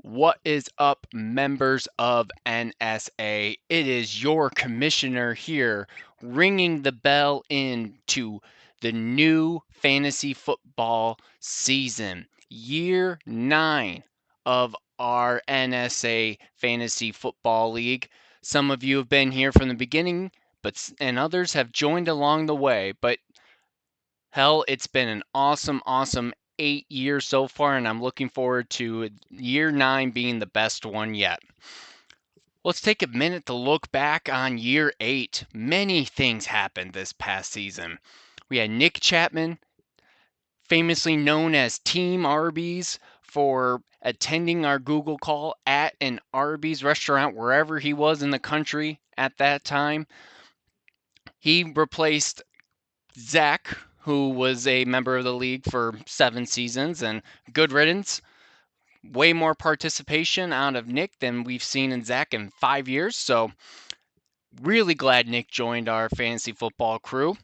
What is up, members of NSA? It is your commissioner here, ringing the bell into the new fantasy football season, year 9 of our NSA Fantasy Football League. Some of you have been here from the beginning, and others have joined along the way. But hell, it's been an awesome 8 years so far, and I'm looking forward to year 9 being the best one yet. Let's take a minute to look back on year 8. Many things happened this past season. We had Nick Chapman, famously known as Team Arby's, for attending our Google call at an Arby's restaurant wherever he was in the country at that time. He replaced Zach, who was a member of the league for 7 seasons, and good riddance. Way more participation out of Nick than we've seen in Zach in 5 years. So, really glad Nick joined our fantasy football crew.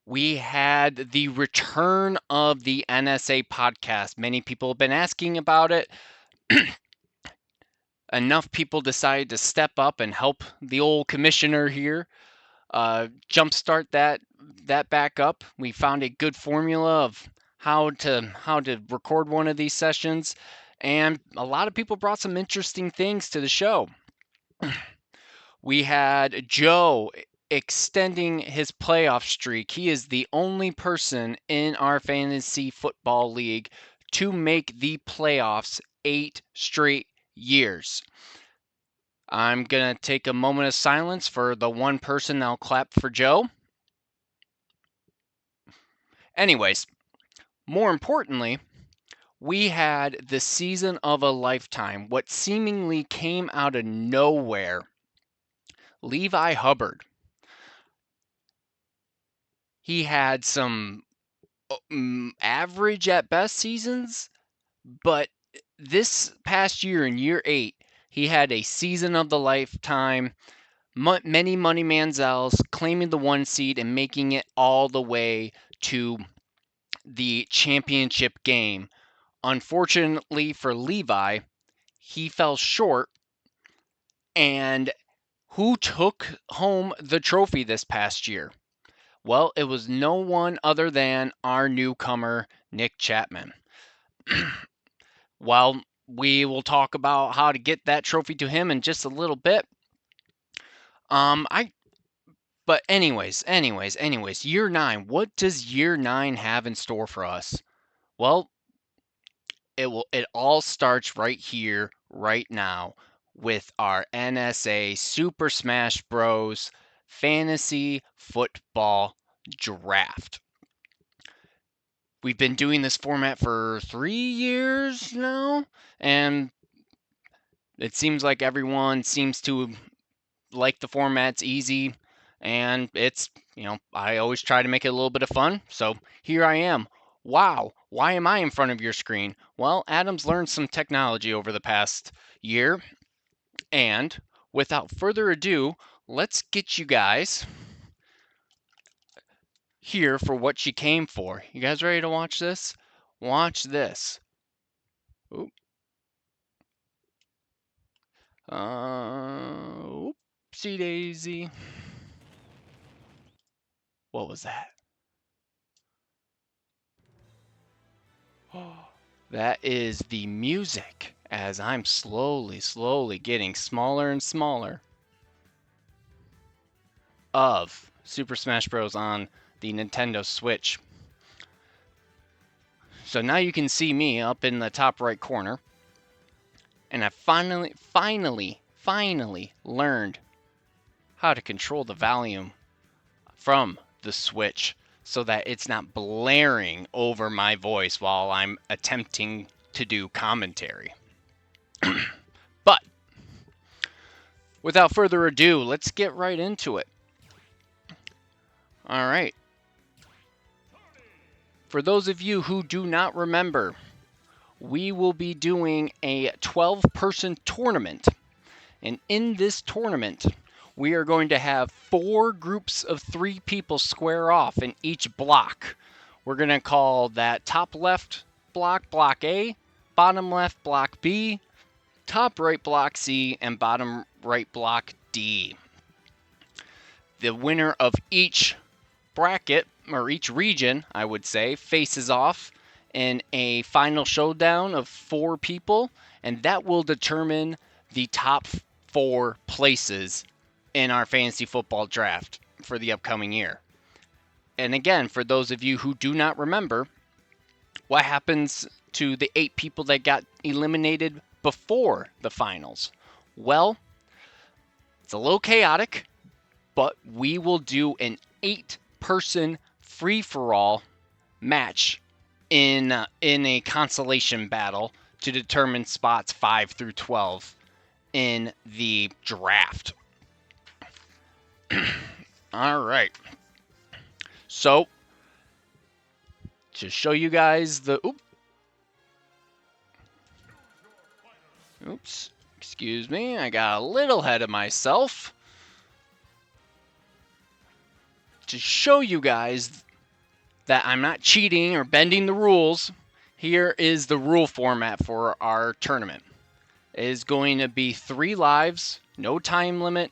We had the return of the NSA podcast. Many people have been asking about it. Enough people decided to step up and help the old commissioner here jumpstart that back up. We found a good formula of how to record one of these sessions, and a lot of people brought some interesting things to the show. We had Joe extending his playoff streak. He is the only person in our fantasy football league to make the playoffs 8 straight years. I'm going to take a moment of silence for the one person that'll clap for Joe. Anyways, more importantly, we had the season of a lifetime, what seemingly came out of nowhere. Levi Hubbard. He had some average at best seasons, but this past year, in year 8, he had a season of the lifetime. Many Money Manziels claiming the 1 seed and making it all the way to the championship game. Unfortunately for Levi, he fell short. And who took home the trophy this past year? Well, it was no one other than our newcomer, Nick Chapman. Well, we will talk about how to get that trophy to him in just a little bit. But anyways, year 9. What does year 9 have in store for us? Well, it all starts right here, right now, with our NSA Super Smash Bros. Fantasy Football Draft. We've been doing this format for 3 years now, and it seems like everyone seems to like the format's easy, and it's, I always try to make it a little bit of fun, so here I am. Wow, why am I in front of your screen? Well, Adam's learned some technology over the past year, and without further ado, let's get you guys here for what you came for. You guys ready to watch this? Watch this. Oop. Oopsie daisy. What was that? That is the music as I'm slowly getting smaller and smaller of Super Smash Bros. On the Nintendo Switch. So now you can see me up in the top right corner. And I finally learned how to control the volume from the Switch so that it's not blaring over my voice while I'm attempting to do commentary. But without further ado, let's get right into it. All right. For those of you who do not remember, we will be doing a 12-person tournament. And in this tournament, we are going to have 4 groups of 3 people square off in each block. We're going to call that top left block, Block A, bottom left, Block B, top right block C, and bottom right block D. The winner of each bracket, or each region, I would say, faces off in a final showdown of 4 people, and that will determine the top 4 places in our fantasy football draft for the upcoming year. And again, for those of you who do not remember, what happens to the 8 people that got eliminated before the finals? Well, it's a little chaotic, but we will do an 8-person free-for-all match in a consolation battle to determine spots 5 through 12 in the draft. All right. So, to show you guys the... Oops. Excuse me. I got a little ahead of myself. To show you guys that I'm not cheating or bending the rules, here is the rule format for our tournament. It is going to be 3 lives, no time limit.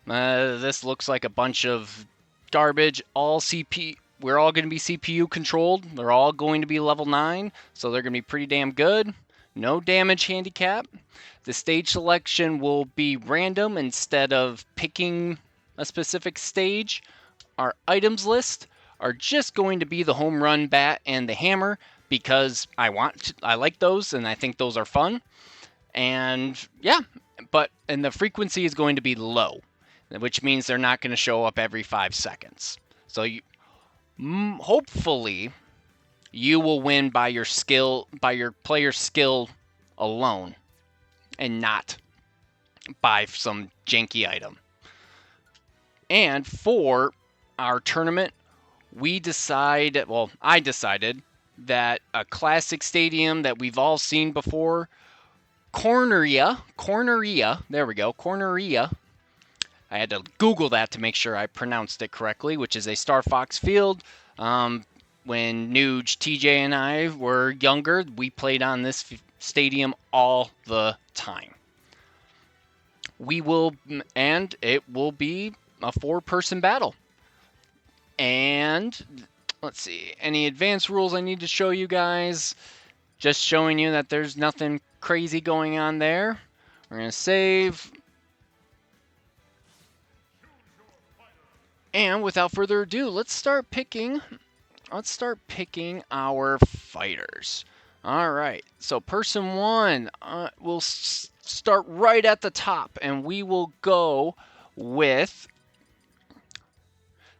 This looks like a bunch of garbage. We're all going to be CPU controlled. They're all going to be level 9, so they're going to be pretty damn good. No damage handicap. The stage selection will be random instead of picking a specific stage. Our items list are just going to be the home run bat and the hammer because I like those and I think those are fun. And yeah, and the frequency is going to be low, which means they're not going to show up every 5 seconds. So hopefully you will win by your player skill alone and not by some janky item. And for our tournament, I decided that a classic stadium that we've all seen before, Corneria, there we go, Corneria. I had to Google that to make sure I pronounced it correctly, which is a Star Fox field. When Nuge, TJ, and I were younger, we played on this stadium all the time. It will be a 4-person battle. And let's see, any advanced rules I need to show you guys? Just showing you that there's nothing crazy going on there. We're going to save. And without further ado, let's start picking our fighters. All right, so person 1, we'll start right at the top, and we will go with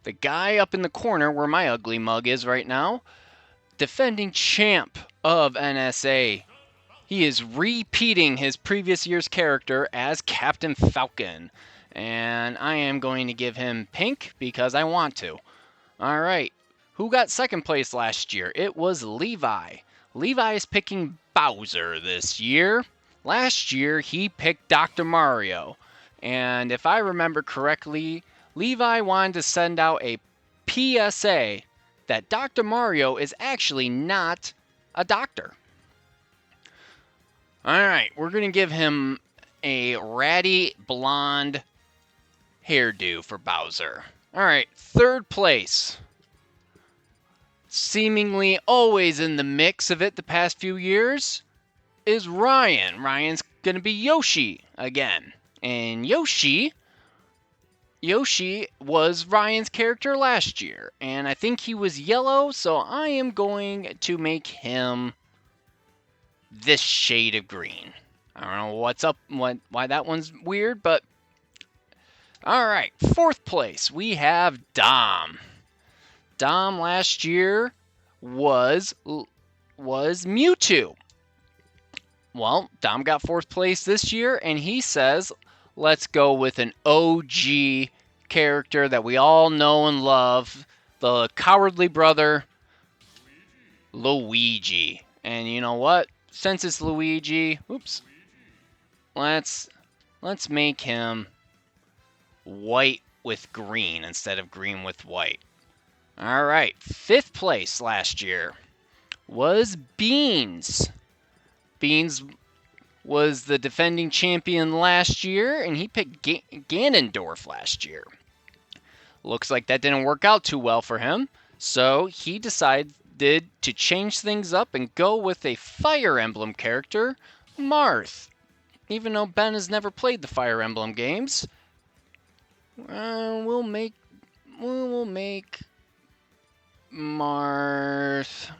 the guy up in the corner where my ugly mug is right now, defending champ of NSA. He is repeating his previous year's character as Captain Falcon. And I am going to give him pink because I want to. All right. Who got second place last year? It was Levi. Levi is picking Bowser this year. Last year, he picked Dr. Mario. And if I remember correctly, Levi wanted to send out a PSA that Dr. Mario is actually not a doctor. All right, we're going to give him a ratty blonde hairdo for Bowser. All right, third place. Seemingly always in the mix of it the past few years is Ryan. Ryan's going to be Yoshi again. And Yoshi was Ryan's character last year. And I think he was yellow, so I am going to make him this shade of green. I don't know what's up, why that one's weird, but all right. Fourth place, we have Dom. Dom last year was Mewtwo. Well, Dom got 4th place this year, and he says, let's go with an OG character that we all know and love, the cowardly brother, Luigi. And you know what? Since it's Luigi, let's make him white with green instead of green with white. All right, 5th place last year was Beans. Beans was the defending champion last year, and he picked Ganondorf last year. Looks like that didn't work out too well for him, so he decided to change things up and go with a Fire Emblem character, Marth. Even though Ben has never played the Fire Emblem games, we'll make Marth.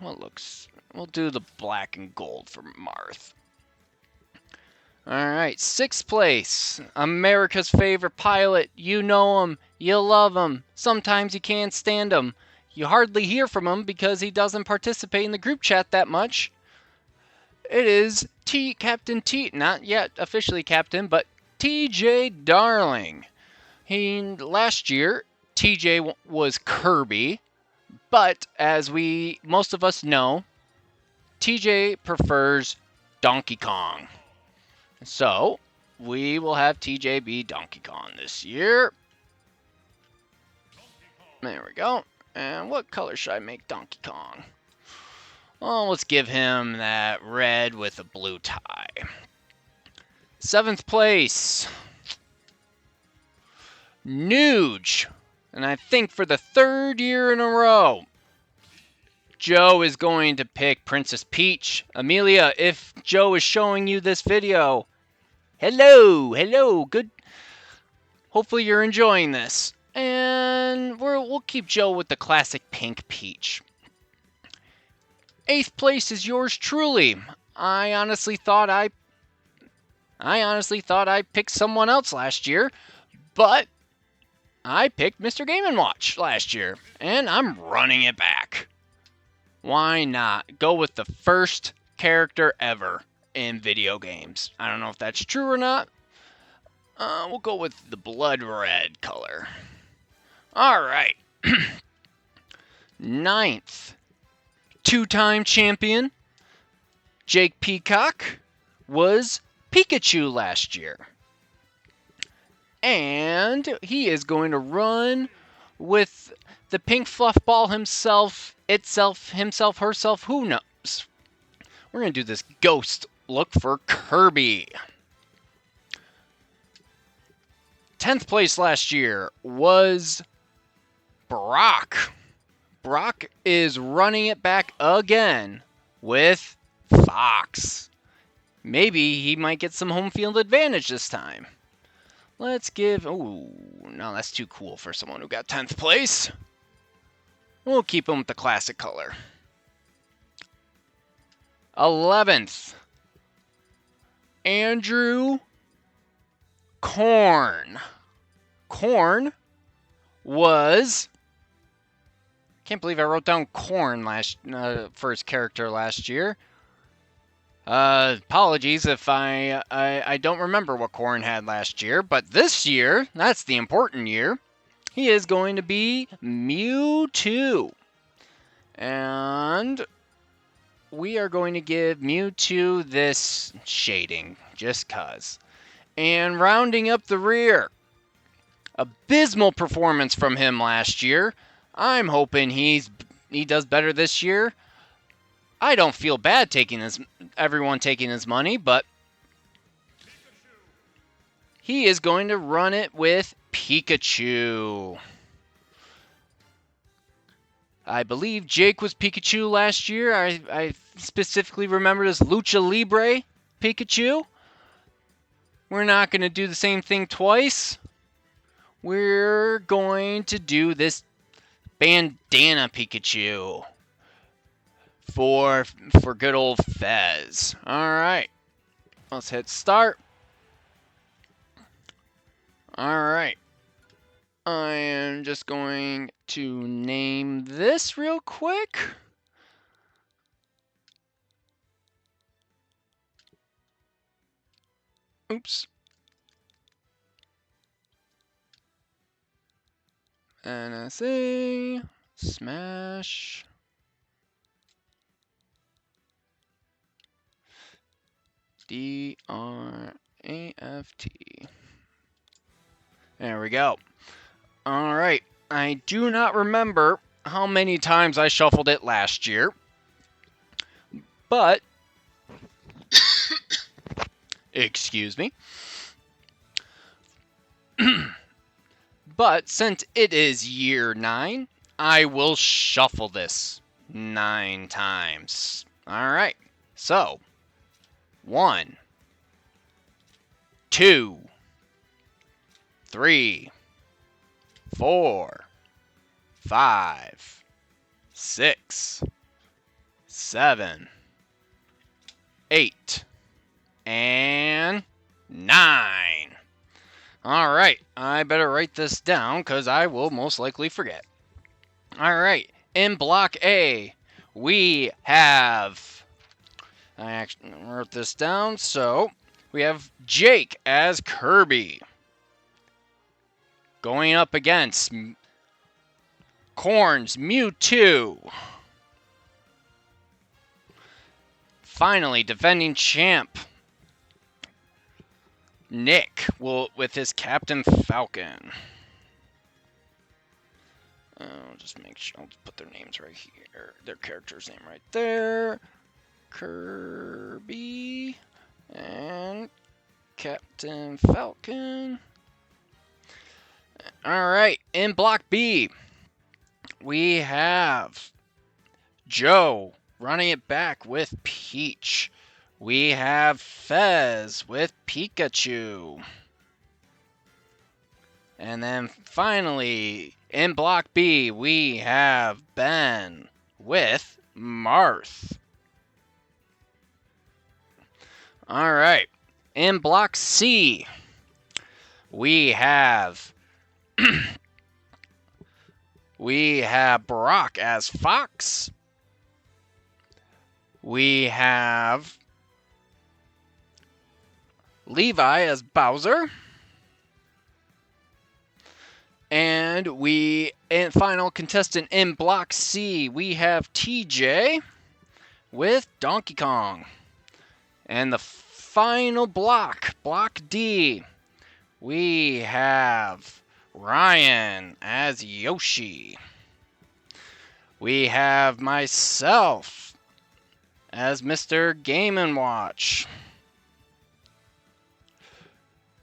We'll do the black and gold for Marth. Alright, 6th place. America's favorite pilot. You know him. You love him. Sometimes you can't stand him. You hardly hear from him because he doesn't participate in the group chat that much. It is Captain T. Not yet officially captain, but TJ Darling. Last year, TJ was Kirby, but as most of us know, TJ prefers Donkey Kong. So, we will have TJ be Donkey Kong this year. There we go. And what color should I make Donkey Kong? Well, let's give him that red with a blue tie. 7th place. Nuge. And I think for the 3rd year in a row, Joe is going to pick Princess Peach. Amelia, if Joe is showing you this video, hello, good. Hopefully you're enjoying this. And we'll keep Joe with the classic pink Peach. 8th place is yours truly. I honestly thought I picked someone else last year, but I picked Mr. Game & Watch last year, and I'm running it back. Why not? Go with the first character ever in video games. I don't know if that's true or not. We'll go with the blood red color. Alright. 9th. 2-time champion Jake Peacock was Pikachu last year. And he is going to run with the pink fluff ball himself, herself, who knows? We're going to do this ghost look for Kirby. 10th place last year was Brock. Brock is running it back again with Fox. Maybe he might get some home field advantage this time. Let's give... Oh, no, that's too cool for someone who got 10th place. We'll keep him with the classic color. 11th. Andrew Korn. Korn was... Can't believe I wrote down Korn for his character last year. Apologies if I don't remember what Korn had last year, but this year, that's the important year, he is going to be Mewtwo. And we are going to give Mewtwo this shading, just cuz. And rounding up the rear, abysmal performance from him last year. I'm hoping he does better this year. I don't feel bad everyone taking his money, but he is going to run it with Pikachu. I believe Jake was Pikachu last year. I specifically remember this Lucha Libre Pikachu. We're not going to do the same thing twice. We're going to do this bandana Pikachu for good old Fez. Alright. Let's hit start. Alright. I am just going to name this real quick. Oops. NSA Smash DRAFT. There we go. Alright. I do not remember how many times I shuffled it last year, but Excuse me. But since it is year 9, I will shuffle this 9 times. Alright, so 1, 2, 3, 4, 5, 6, 7, 8, and 9. All right, I better write this down because I will most likely forget. All right, in block A, we have, I actually wrote this down, so we have Jake as Kirby. Going up against Corn's Mewtwo. Finally, defending champ Nick will with his Captain Falcon. I'll just make sure I'll just put their names right here. Their character's name right there. Kirby and Captain Falcon. All right, in block B, we have Joe running it back with Peach. We have Fez with Pikachu. And then finally, in block B, we have Ben with Marth. All right. In block C, we have Brock as Fox. We have Levi as Bowser. And final contestant in block C, we have TJ with Donkey Kong. And the final block D, we have Ryan as Yoshi. We have myself as Mr. Game & Watch.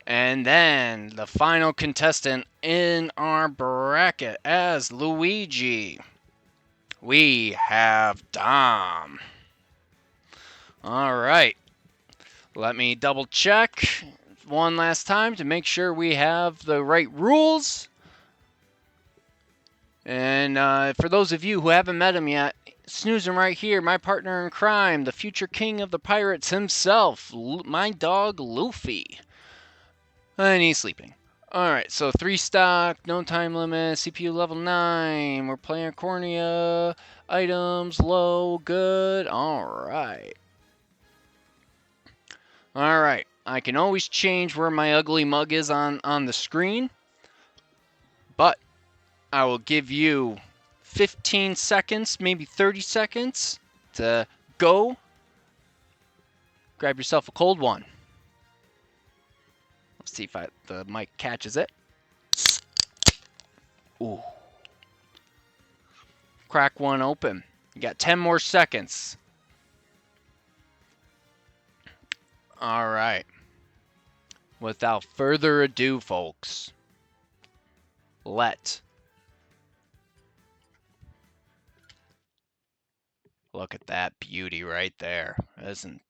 And then the final contestant in our bracket as Luigi, we have Dom. All right. Let me double check one last time to make sure we have the right rules. And for those of you who haven't met him yet, snoozing right here, my partner in crime, the future king of the pirates himself, my dog Luffy. And he's sleeping. Alright, so 3 stock, no time limit, CPU level 9. We're playing Cornea, items, low, good. Alright. Alright, I can always change where my ugly mug is on the screen. But I will give you 15 seconds, maybe 30 seconds to go. Grab yourself a cold one. Let's see if the mic catches it. Ooh. Crack one open. You got 10 more seconds. All right. Without further ado, folks, look at that beauty right there. That's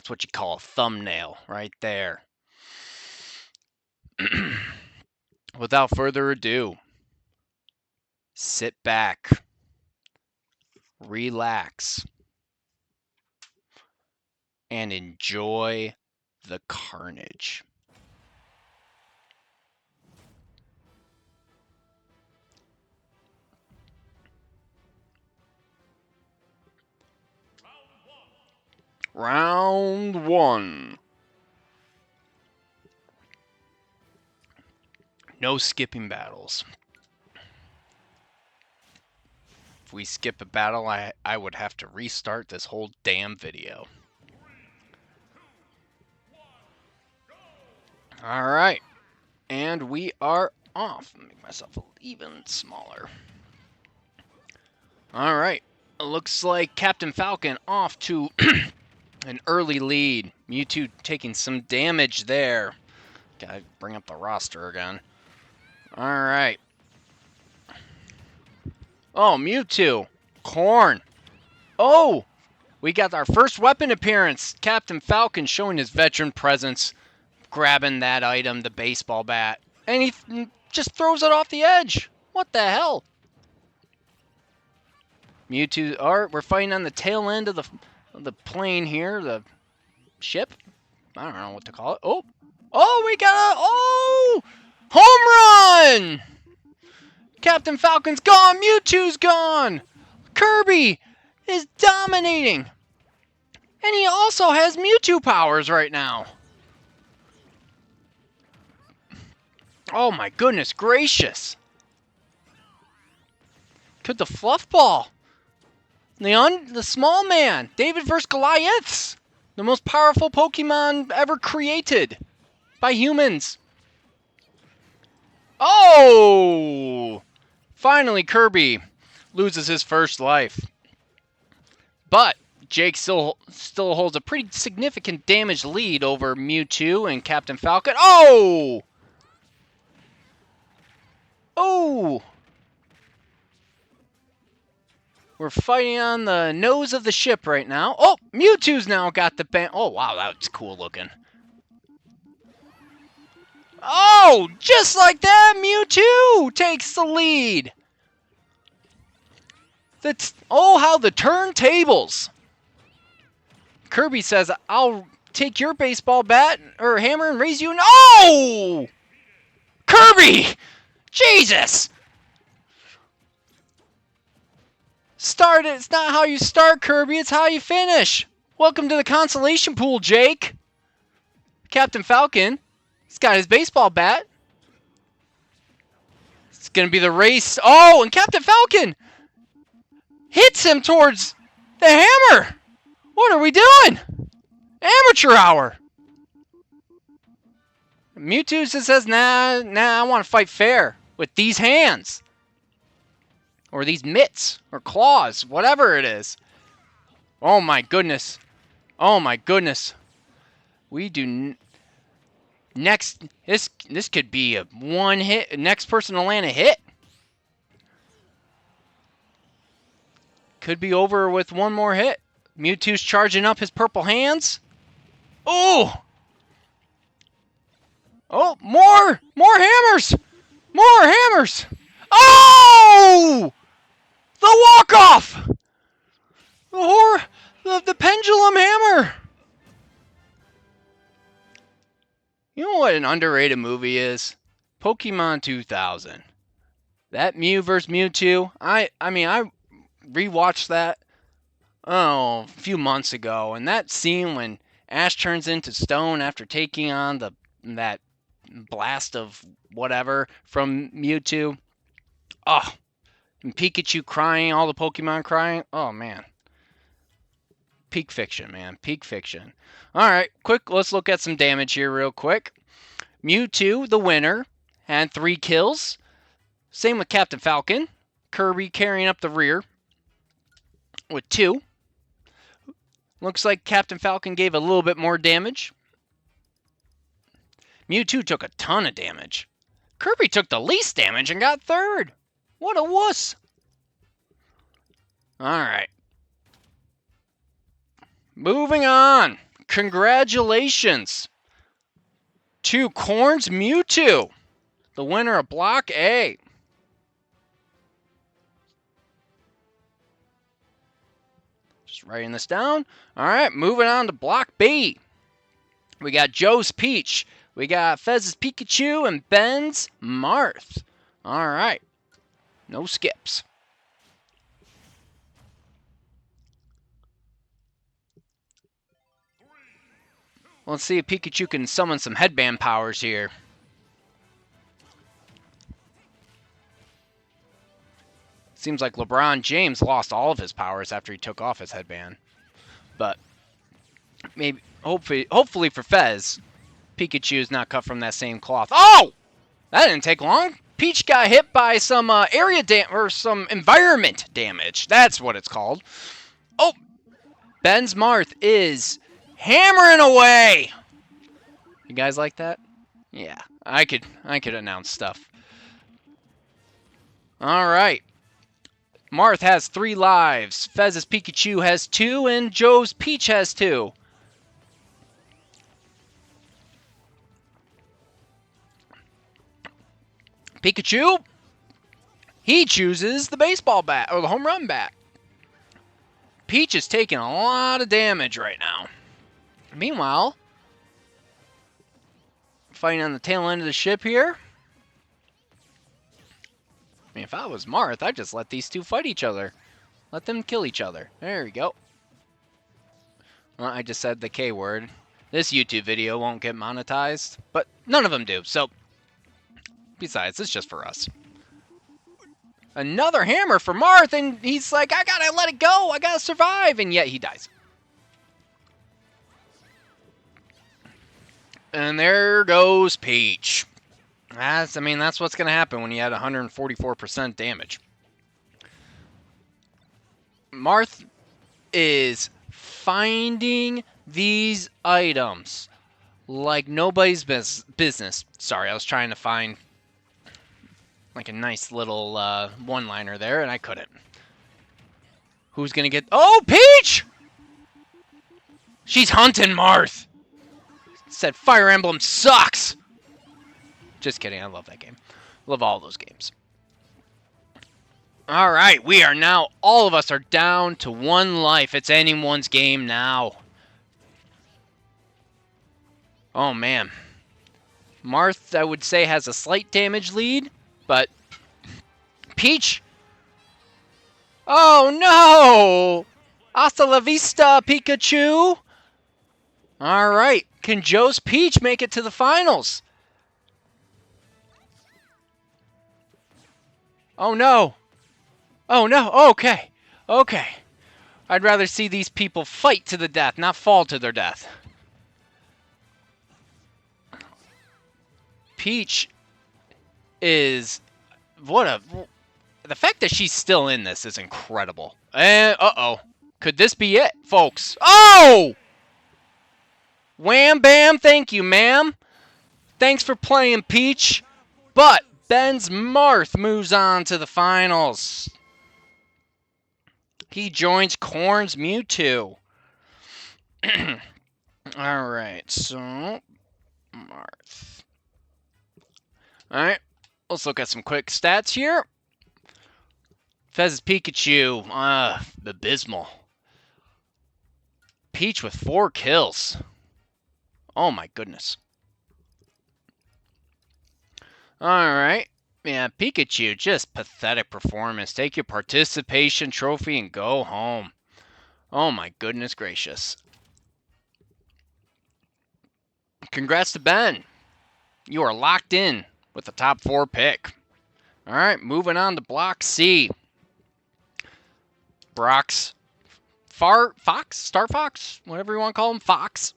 what you call a thumbnail right there. Without further ado, sit back, relax, and enjoy the carnage. Round 1. No skipping battles. If we skip a battle, I would have to restart this whole damn video. Alright. And we are off. Make myself even smaller. Alright. Looks like Captain Falcon off to An early lead. Mewtwo taking some damage there. Gotta bring up the roster again. Alright. Oh, Mewtwo. Corn. Oh! We got our first weapon appearance. Captain Falcon showing his veteran presence. Grabbing that item, the baseball bat. And he just throws it off the edge. What the hell? Mewtwo. Alright, we're fighting on the tail end of the plane here. The ship? I don't know what to call it. Oh! Oh, we got a... Oh! Home run! Captain Falcon's gone. Mewtwo's gone. Kirby is dominating. And he also has Mewtwo powers right now. Oh my goodness gracious. Could the fluff ball. The small man. David vs. Goliaths. The most powerful Pokemon ever created by humans. Oh! Finally, Kirby loses his first life. But Jake still holds a pretty significant damage lead over Mewtwo and Captain Falcon. Oh! Oh! We're fighting on the nose of the ship right now. Oh! Mewtwo's now got the band. Oh, wow, that's cool looking. Oh! Just like that, Mewtwo takes the lead. Oh, how the turntables. Kirby says, I'll take your baseball bat or hammer and raise you an... Oh! Kirby! Jesus! Start it. It's not how you start, Kirby. It's how you finish. Welcome to the consolation pool, Jake. Captain Falcon. He's got his baseball bat. It's going to be the race. Oh, and Captain Falcon hits him towards the hammer. What are we doing? Amateur hour. Mewtwo just says, nah, I want to fight fair with these hands. Or these mitts, or claws, whatever it is. Oh my goodness. Oh my goodness. We do... Next, this could be a one hit. Next person to land a hit. Could be over with one more hit. Mewtwo's charging up his purple hands. Oh! Oh, more hammers! More hammers! Oh! The walk-off! The pendulum hammer! You know what an underrated movie is? Pokemon 2000. That Mew vs. Mewtwo. I mean, I rewatched that, a few months ago. And that scene when Ash turns into stone after taking on that blast of whatever from Mewtwo. Oh, and Pikachu crying, all the Pokemon crying. Oh, man. Peak fiction, man. Peak fiction. All right, let's look at some damage here real quick. Mewtwo, the winner, had 3 kills. Same with Captain Falcon. Kirby carrying up the rear with 2. Looks like Captain Falcon gave a little bit more damage. Mewtwo took a ton of damage. Kirby took the least damage and got 3rd. What a wuss. All right. Moving on. Congratulations to Corn's Mewtwo, the winner of Block A. Just writing this down. All right, moving on to Block B. We got Joe's Peach. We got Fez's Pikachu and Ben's Marth. All right. No skips. Let's see if Pikachu can summon some headband powers here. Seems like LeBron James lost all of his powers after he took off his headband. But maybe, hopefully for Fez, Pikachu is not cut from that same cloth. Oh! That didn't take long. Peach got hit by some some environment damage. That's what it's called. Oh! Ben's Marth is hammering away. You guys like that? Yeah, I could announce stuff. All right. Marth has 3 lives. Fez's Pikachu has 2, and Joe's Peach has 2. Pikachu, he chooses the baseball bat, or the home run bat. Peach is taking a lot of damage right now. Meanwhile, fighting on the tail end of the ship here. I mean, if I was Marth, I'd just let these two fight each other. Let them kill each other. There we go. Well, I just said the K word. This YouTube video won't get monetized, but none of them do, so... Besides, it's just for us. Another hammer for Marth, and he's like, I gotta let it go, I gotta survive, and yet he dies. And there goes Peach. That's what's gonna happen when you add 144% damage. Marth is finding these items like nobody's business. Sorry, I was trying to find like a nice little one-liner there, and I couldn't. Who's gonna get... Oh, Peach! She's hunting Marth! Said Fire Emblem sucks! Just kidding, I love that game. Love all those games. Alright, we are now... All of us are down to 1 life. It's anyone's game now. Oh, man. Marth, I would say, has a slight damage lead, but... Peach... Oh, no! Hasta la vista, Pikachu! Alright, can Joe's Peach make it to the finals? Oh, no. Oh, no. Okay. Okay. I'd rather see these people fight to the death, not fall to their death. Peach is... The fact that she's still in this is incredible. Uh-oh. Could this be it, folks? Oh! Wham bam, thank you, ma'am. Thanks for playing, Peach. But Ben's Marth moves on to the finals. He joins Corn's Mewtwo. Alright, so... Marth. Alright, let's look at some quick stats here. Fez's Pikachu, abysmal. Peach with 4 kills. Oh my goodness. Alright. Yeah, Pikachu, just pathetic performance. Take your participation trophy and go home. Oh my goodness gracious. Congrats to Ben. You are locked in with the top 4 pick. Alright, moving on to Block C. Brock's Fox? Star Fox? Whatever you want to call him. Fox.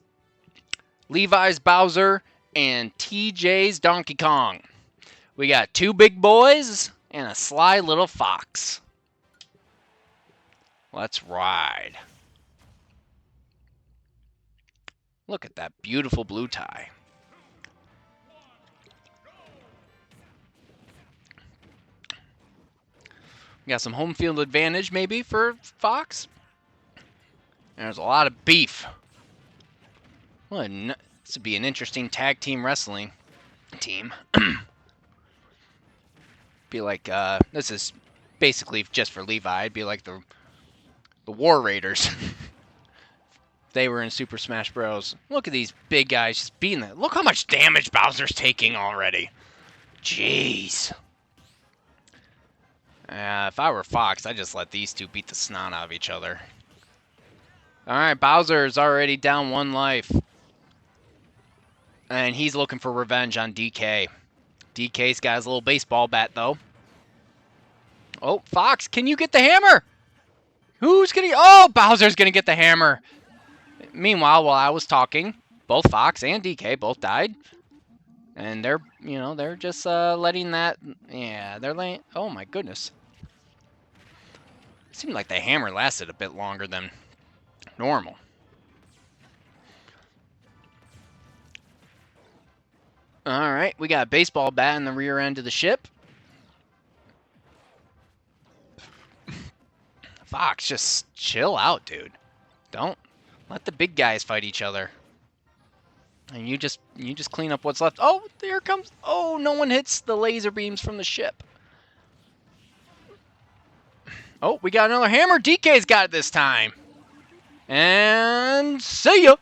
Levi's Bowser. And TJ's Donkey Kong. We got 2 big boys and a sly little fox. Let's ride. Look at that beautiful blue tie. We got some home field advantage maybe for Fox. There's a lot of beef. This would be an interesting tag team wrestling team. Be like, this is basically just for Levi. It'd be like the War Raiders. They were in Super Smash Bros. Look at these big guys just beating them. Look how much damage Bowser's taking already. Jeez. If I were Fox, I'd just let these two beat the snot out of each other. Alright, Bowser's already down 1 life. And he's looking for revenge on DK. DK's got his little baseball bat, though. Oh, Fox, can you get the hammer? Who's gonna... Oh, Bowser's gonna get the hammer. Meanwhile, while I was talking, both Fox and DK both died. And they're, they're just letting that... Yeah, they're letting... Oh, my goodness. It seemed like the hammer lasted a bit longer than normal. All right, we got a baseball bat in the rear end of the ship. Fox, just chill out, dude. Don't let the big guys fight each other. And you just clean up what's left. Oh, there comes. Oh, no one hits the laser beams from the ship. Oh, we got another hammer. DK's got it this time. And see ya.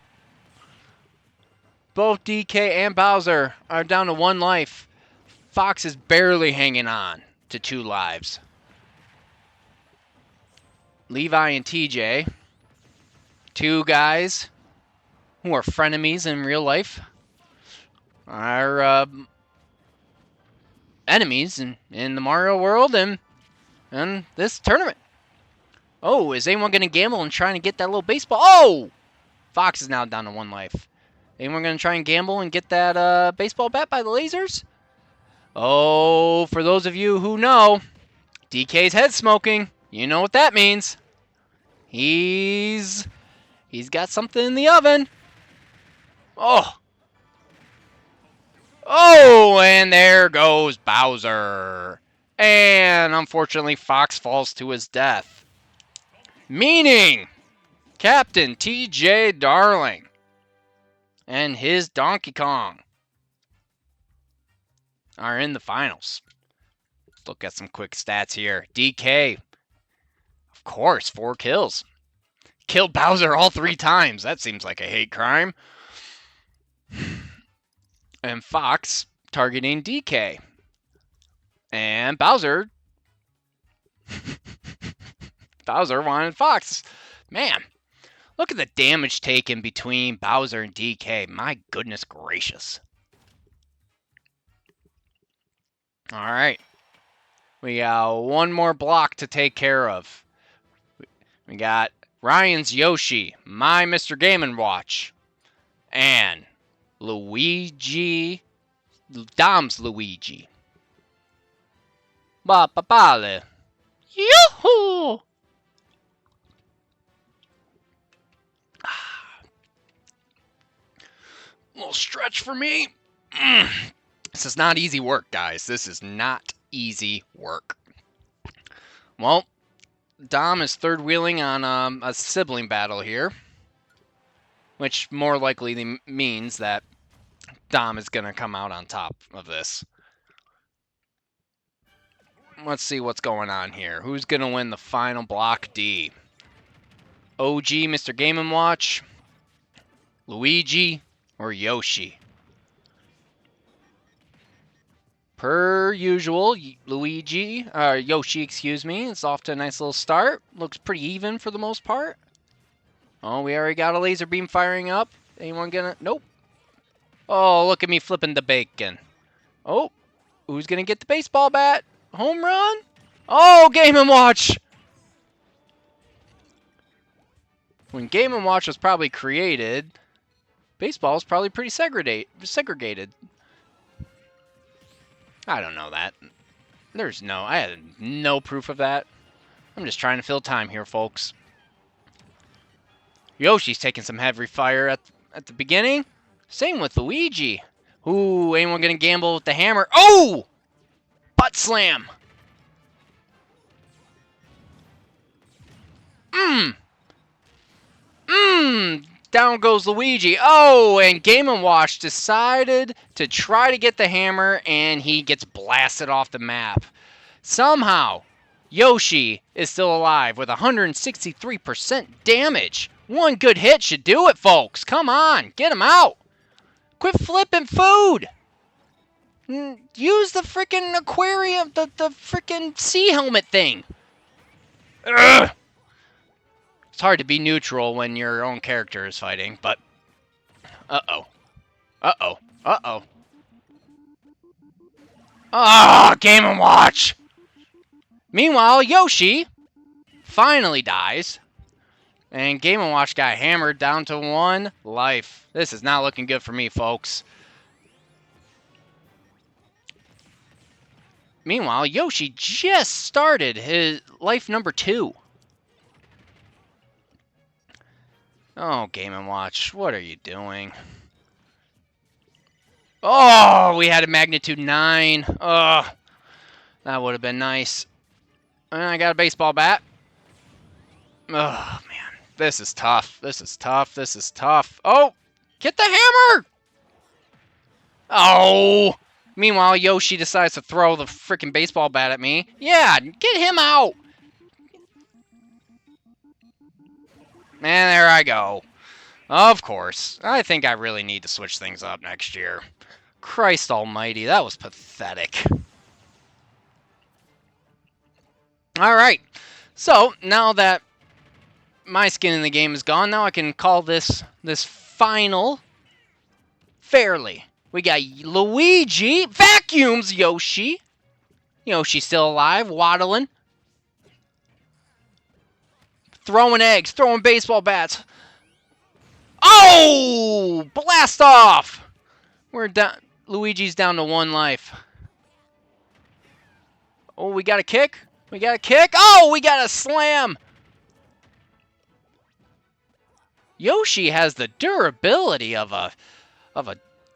Both DK and Bowser are down to 1 life. Fox is barely hanging on to 2 lives. Levi and TJ, 2 guys who are frenemies in real life, are enemies in the Mario world and this tournament. Oh, is anyone going to gamble and trying to get that little baseball? Oh! Fox is now down to 1 life. Anyone going to try and gamble and get that baseball bat by the lasers? Oh, for those of you who know, DK's head smoking. You know what that means. He's got something in the oven. Oh. Oh, and there goes Bowser. And unfortunately, Fox falls to his death. Meaning, Captain TJ Darling and his Donkey Kong are in the finals. Let's look at some quick stats here. DK, of course, 4 kills. Killed Bowser all 3 times. That seems like a hate crime. And Fox targeting DK. And Bowser. Bowser wanted Fox. Man, look at the damage taken between Bowser and DK. My goodness gracious. All right. We got 1 more block to take care of. We got Ryan's Yoshi, my Mr. Game & Watch, and Luigi, Dom's Luigi. Ba ba ba. Yoo-hoo! Little stretch for me. This is not easy work, guys. This is not easy work. Well, Dom is third wheeling on a sibling battle here, which more likely means that Dom is going to come out on top of this. Let's see what's going on here. Who's going to win the final block D? OG Mr. Game & Watch, Luigi, or Yoshi? Per usual, Yoshi, excuse me, is off to a nice little start. Looks pretty even for the most part. Oh, we already got a laser beam firing up. Anyone gonna? Nope. Oh, look at me flipping the bacon. Oh, who's gonna get the baseball bat? Home run? Oh, Game & Watch! When Game & Watch was probably created, baseball was probably pretty segregated. I don't know that. I had no proof of that. I'm just trying to fill time here, folks. Yoshi's taking some heavy fire at the beginning. Same with Luigi. Ooh, anyone gonna gamble with the hammer? Oh! Butt slam! Down goes Luigi. Oh, and Game & Watch decided to try to get the hammer, and he gets blasted off the map. Somehow, Yoshi is still alive with 163% damage. 1 good hit should do it, folks. Come on, get him out. Quit flipping food. Use the freaking aquarium, the freaking sea helmet thing. Ugh. It's hard to be neutral when your own character is fighting, but... Uh-oh. Uh-oh. Uh-oh. Ah, Game & Watch! Meanwhile, Yoshi finally dies. And Game & Watch got hammered down to 1 life. This is not looking good for me, folks. Meanwhile, Yoshi just started his life number 2. Oh, Game & Watch, what are you doing? Oh, we had a magnitude 9. Oh, that would have been nice. And I got a baseball bat. Oh, man. This is tough. This is tough. This is tough. Oh, get the hammer! Oh! Meanwhile, Yoshi decides to throw the freaking baseball bat at me. Yeah, get him out! And there I go. Of course. I think I really need to switch things up next year. Christ almighty, that was pathetic. Alright, so now that my skin in the game is gone, now I can call this final fairly. We got Luigi, vacuums Yoshi. Yoshi's still alive, waddling. Throwing eggs, throwing baseball bats. Oh! Blast off! We're down. Luigi's down to 1 life. Oh, we got a kick? We got a kick? Oh, we got a slam! Yoshi has the durability of a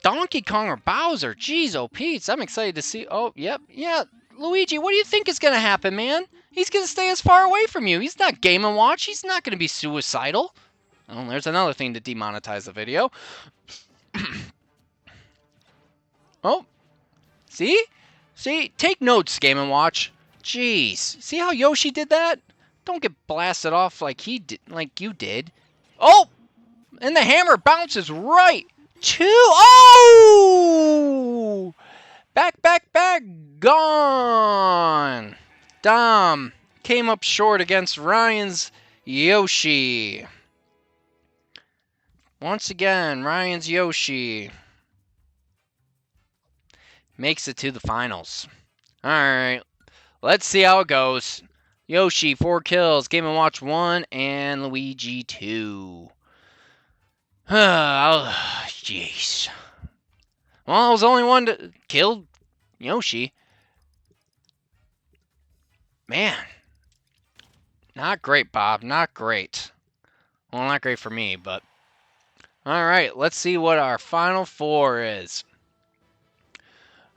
Donkey Kong or Bowser. Jeez, oh Pete's. I'm excited to see. Oh, yep, yeah. Luigi, what do you think is going to happen, man? He's going to stay as far away from you. He's not Game & Watch. He's not going to be suicidal. Oh, there's another thing to demonetize the video. Oh, see? See? Take notes, Game & Watch. Jeez. See how Yoshi did that? Don't get blasted off like he did, like you did. Oh! And the hammer bounces right to... Oh! Back, back, back. Gone. Dom came up short against Ryan's Yoshi. Once again, Ryan's Yoshi makes it to the finals. Alright, let's see how it goes. Yoshi, 4 kills, Game & Watch 1, and Luigi 2. Jeez. Well, I was the only one to kill Yoshi. Man. Not great, Bob. Not great. Well, not great for me, but... Alright, let's see what our final 4 is.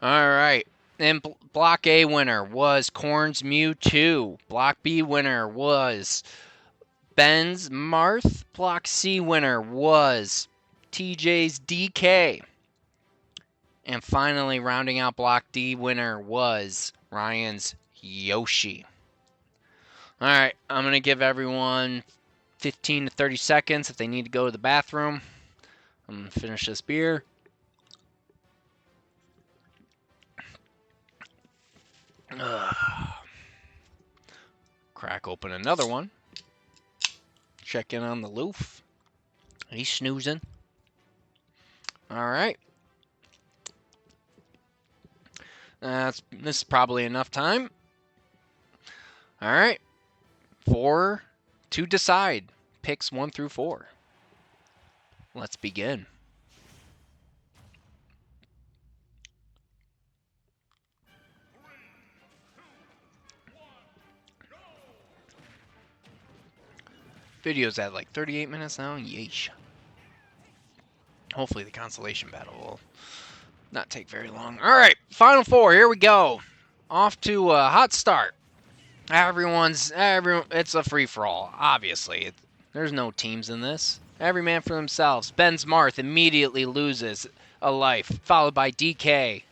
Alright. And Block A winner was Corn's Mewtwo. Block B winner was Ben's Marth. Block C winner was TJ's DK. And finally, rounding out Block D winner was Ryan's Yoshi. Alright, I'm going to give everyone 15 to 30 seconds if they need to go to the bathroom. I'm going to finish this beer. Crack open another one. Check in on the Loof. He's snoozing. Alright. This is probably enough time. Alright. 4 to decide. Picks 1 through 4. Let's begin. Video's at like 38 minutes now. Yeesh. Hopefully the consolation battle will not take very long. Alright, final 4. Here we go. Off to a hot start. Everyone, it's a free-for-all, obviously. There's no teams in this. Every man for themselves. Ben's Marth immediately loses a life, followed by DK.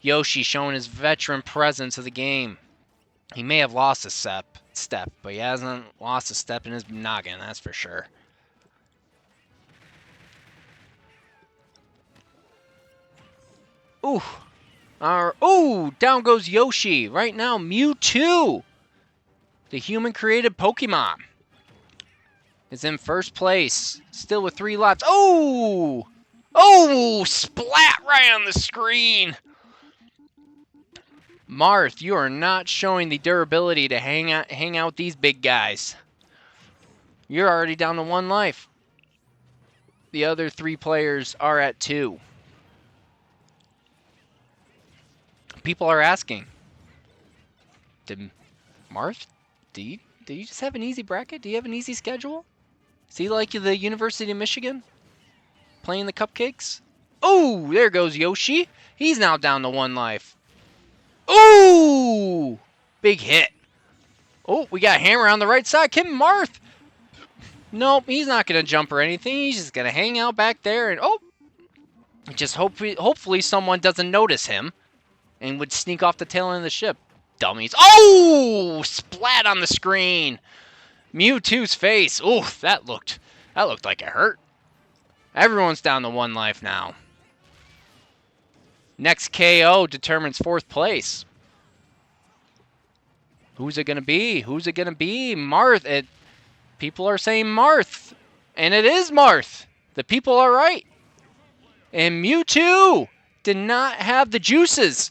Yoshi showing his veteran presence of the game. He may have lost a step, but he hasn't lost a step in his noggin, that's for sure. Ooh. Ooh, down goes Yoshi. Right now, Mewtwo, the human-created Pokemon, is in first place, still with 3 lives. Oh! Oh! Splat right on the screen! Marth, you are not showing the durability to hang out with these big guys. You're already down to 1 life. The other 3 players are at 2. People are asking, did Marth, did you just have an easy bracket? Do you have an easy schedule? Is he like the University of Michigan? Playing the cupcakes? Oh, there goes Yoshi. He's now down to 1 life. Ooh! Big hit. Oh, we got Hammer on the right side. Kim Marth. Nope, he's not going to jump or anything. He's just going to hang out back there. And oh, just hopefully someone doesn't notice him and would sneak off the tail end of the ship. Dummies. Oh! Splat on the screen. Mewtwo's face. Ooh, that looked like it hurt. Everyone's down to 1 life now. Next KO determines 4th place. Who's it going to be? Who's it going to be? Marth. People are saying Marth. And it is Marth. The people are right. And Mewtwo did not have the juices.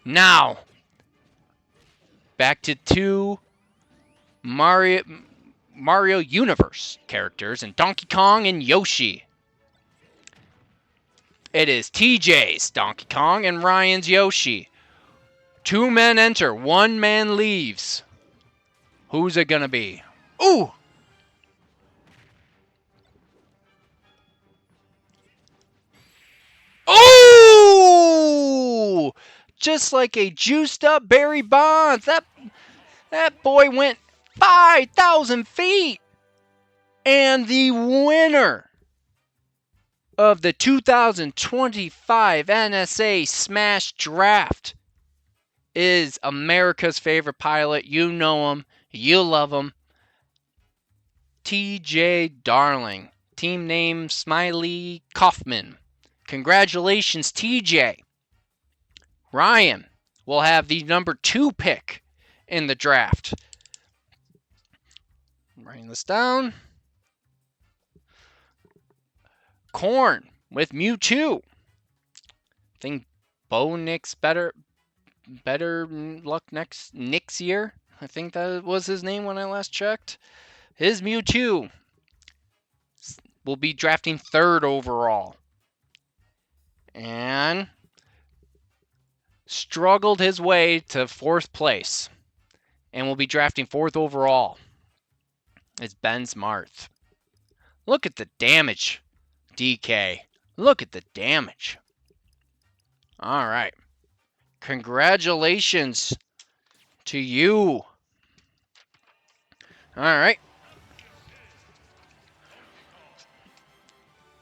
Now, back to 2 Mario Universe characters, and Donkey Kong and Yoshi. It is TJ's Donkey Kong and Ryan's Yoshi. 2 men enter, 1 man leaves. Who's it gonna be? Ooh! Oh! Just like a juiced up Barry Bonds. That boy went 5,000 feet. And the winner of the 2025 NSA Smash Draft is America's favorite pilot. You know him. You love him. TJ Darling. Team name Smiley Kaufman. Congratulations, TJ. Ryan will have the number 2 pick in the draft. I'm writing this down. Corn with Mewtwo. I think Bo Nix better luck next year. I think that was his name when I last checked. His Mewtwo will be drafting 3rd overall. And struggled his way to 4th place. And will be drafting 4th overall. It's Ben's Marth. Look at the damage, DK. Look at the damage. All right. Congratulations to you. All right.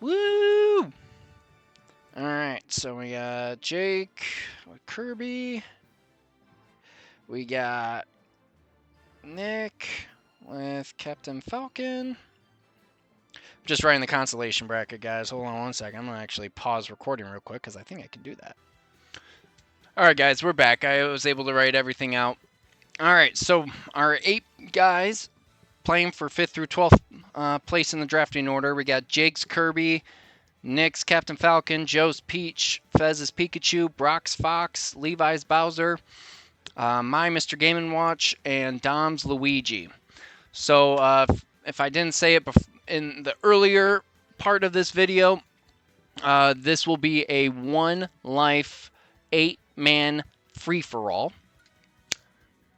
Woo! All right. So we got Jake with Kirby. We got Nick with Captain Falcon. Just writing the constellation bracket, guys. Hold on 1 second. I'm going to actually pause recording real quick because I think I can do that. All right, guys, we're back. I was able to write everything out. All right, so our 8 guys playing for 5th through 12th place in the drafting order. We got Jake's Kirby, Nick's Captain Falcon, Joe's Peach, Fez's Pikachu, Brock's Fox, Levi's Bowser, my Mr. Game & Watch, and Dom's Luigi. So if I didn't say it in the earlier part of this video, this will be a 1 life 8-man free-for-all.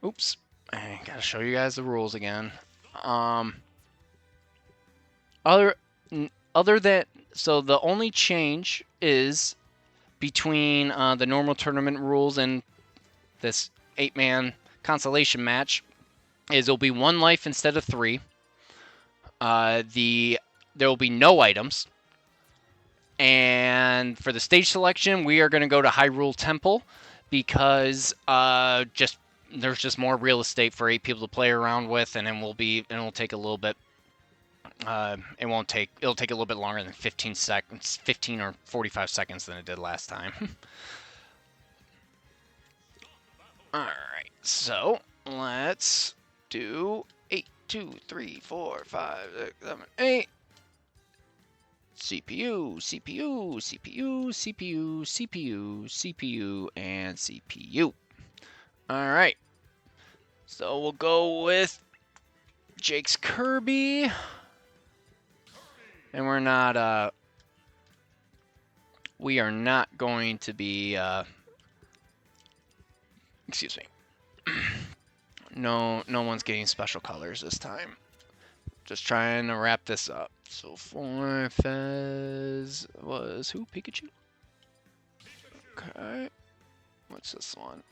Oops, I gotta show you guys the rules again. Other than, so the only change is between the normal tournament rules and this 8-man constellation match is it'll be 1 life instead of 3. There will be no items. And for the stage selection, we are going to go to Hyrule Temple because there's just more real estate for 8 people to play around with, and it'll take a little bit. It'll take a little bit longer than 15 seconds, 15 or 45 seconds than it did last time. All right, so let's do 8, 2, 3, 4, 5, 6, 7, 8. CPU, CPU, CPU, CPU, CPU, CPU, and CPU. All right. So we'll go with Jake's Kirby. And we are not going to be, excuse me. No one's getting special colors this time. Just trying to wrap this up. So for Fez was who? Pikachu? Okay. What's this one?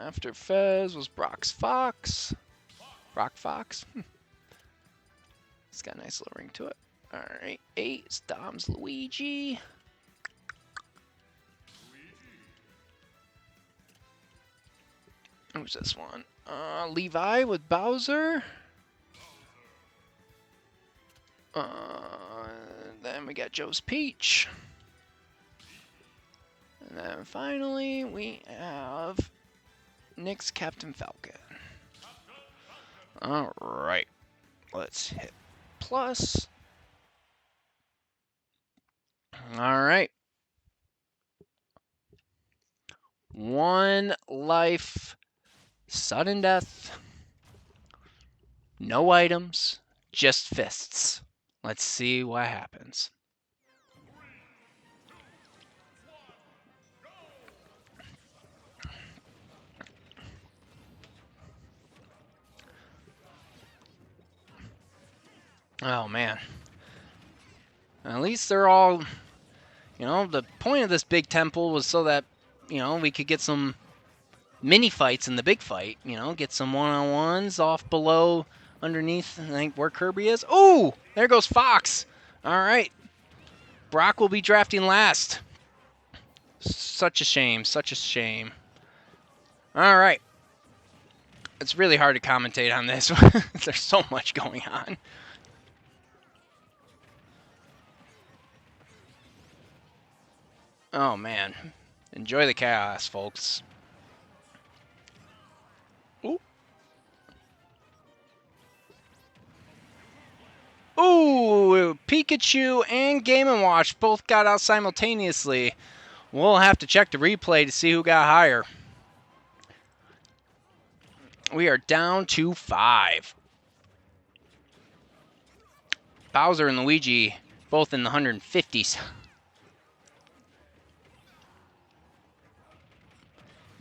After Fez was Brock's Fox. Brock Fox. It's got a nice little ring to it. Alright, 8 is Dom's Luigi. Who's this one? Levi with Bowser. Then we got Joe's Peach. And then finally we have Nick's Captain Falcon. Alright. Let's hit plus. Alright. 1 life. Sudden death. No items. Just fists. Let's see what happens. Oh, man. At least they're all, the point of this big temple was so that, we could get some mini fights in the big fight, get some one-on-ones off below, underneath, I think, where Kirby is. Oh, there goes Fox. All right. Brock will be drafting last. Such a shame, such a shame. All right. It's really hard to commentate on this. There's so much going on. Oh, man. Enjoy the chaos, folks. Ooh. Ooh, Pikachu and Game & Watch both got out simultaneously. We'll have to check the replay to see who got higher. We are down to 5. Bowser and Luigi both in the 150s.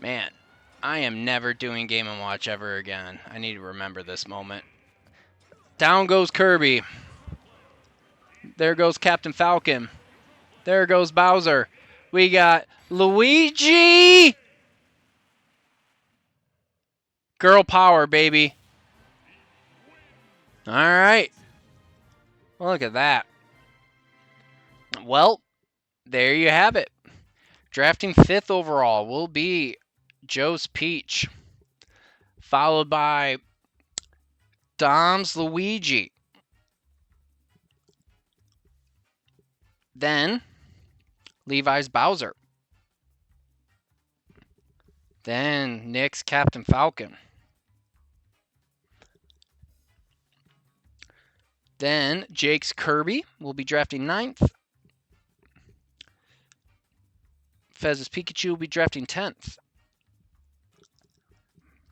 Man, I am never doing Game & Watch ever again. I need to remember this moment. Down goes Kirby. There goes Captain Falcon. There goes Bowser. We got Luigi! Girl power, baby. All right. Well, look at that. Well, there you have it. Drafting 5th overall will be Joe's Peach, followed by Dom's Luigi. Then Levi's Bowser. Then Nick's Captain Falcon. Then Jake's Kirby will be drafting 9th. Fez's Pikachu will be drafting 10th.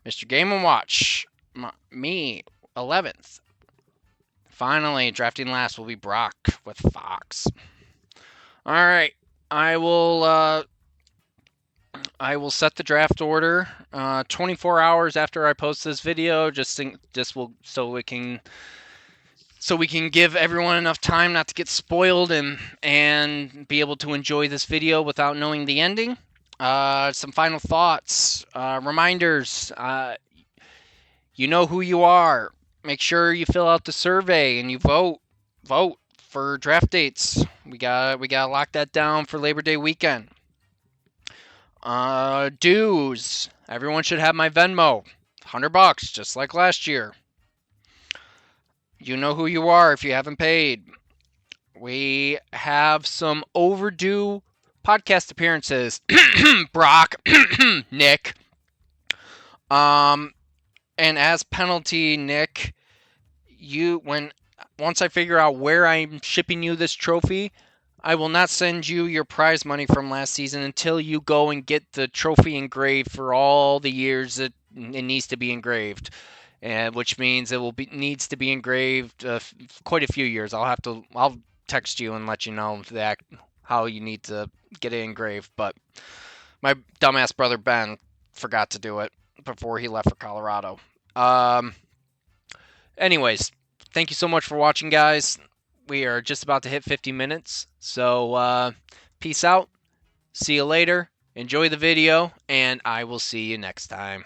Mr. Game & Watch, me, 11th. Finally, drafting last will be Brock with Fox. All right, I will set the draft order 24 hours after I post this video. So we can give everyone enough time not to get spoiled and be able to enjoy this video without knowing the ending. Some final thoughts, reminders. You know who you are. Make sure you fill out the survey and you vote for draft dates. We got to lock that down for Labor Day weekend. Dues. Everyone should have my Venmo. $100, just like last year. You know who you are if you haven't paid. We have some overdue podcast appearances. Brock, Nick. And as penalty, Nick, once I figure out where I'm shipping you this trophy, I will not send you your prize money from last season until you go and get the trophy engraved for all the years that it needs to be engraved. Which means it needs to be engraved quite a few years. I'll text you and let you know how you need to get it engraved. But my dumbass brother Ben forgot to do it before he left for Colorado. Anyways, thank you so much for watching, guys. We are just about to hit 50 minutes. So peace out. See you later. Enjoy the video, and I will see you next time.